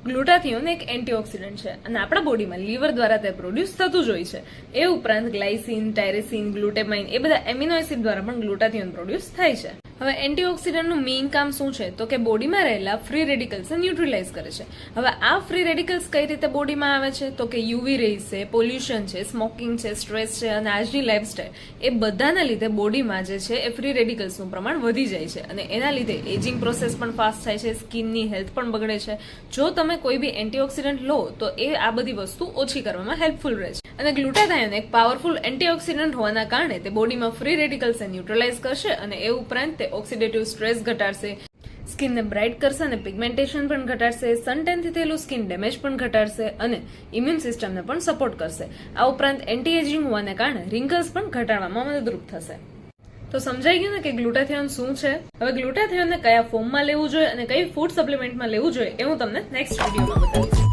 ગ્લુટાથિયોન એક એન્ટીઓક્સિડન્ટ છે અને આપણા બોડીમાં લીવર દ્વારા તે પ્રોડ્યુસ થતું જ હોય છે. એ ઉપરાંત ગ્લાયસિન, ટાયરેસિન, ગ્લુટેમાઇન એ બધા એમિનો એસિડ દ્વારા પણ ગ્લુટાથિયોન પ્રોડ્યુસ થાય છે. હવે એન્ટીઓક્સિડન્ટનું મેઇન કામ શું છે તો કે બોડીમાં રહેલા ફ્રી રેડિકલ્સને ન્યુટ્રલાઇઝ કરે છે. હવે આ ફ્રી રેડિકલ્સ કઈ રીતે બોડીમાં આવે છે તો કે યુવી રેઝ છે, પોલ્યુશન છે, સ્મોકિંગ છે, સ્ટ્રેસ છે અને આજની લાઇફસ્ટાઇલ એ બધાના લીધે બોડીમાં જે છે એ ફ્રી રેડિકલ્સનું પ્રમાણ વધી જાય છે અને એના લીધે એજિંગ પ્રોસેસ પણ ફાસ્ટ થાય છે, સ્કિનની હેલ્થ પણ બગડે છે. જો તમે કોઈ બી એન્ટીઓક્સિડન્ટ લો તો એ આ બધી વસ્તુ ઓછી કરવામાં હેલ્પફુલ રહે છે. અને ગ્લુટાથાયોન એક પાવરફુલ એન્ટીઓક્સિડન્ટ હોવાના કારણે તે બોડીમાં ફ્રી રેડિકલ્સને ન્યુટ્રલાઇઝ કરશે અને એ ઉપરાંત તે ઓક્સિડેટિવ સ્ટ્રેસ ઘટાડશે, સ્કિનને બ્રાઇટ કરશે અને પિગમેન્ટેશન પણ ઘટાડશે, સનટેનથી થયેલું સ્કિન ડેમેજ પણ ઘટાડશે અને ઇમ્યુન સિસ્ટમને પણ સપોર્ટ કરશે. આ ઉપરાંત એન્ટી એજિંગ હોવાને કારણે રિંકલ્સ પણ ઘટાડવામાં મદદરૂપ થશે. તો સમજાઈ ગયું ને કે ગ્લુટાથિયોન શું છે? હવે ગ્લુટાથિયોનને કયા ફોર્મમાં લેવું જોઈએ અને કઈ ફૂડ સપ્લિમેન્ટમાં લેવું જોઈએ એ હું તમને નેક્સ્ટ વિડીયોમાં બતાવીશ.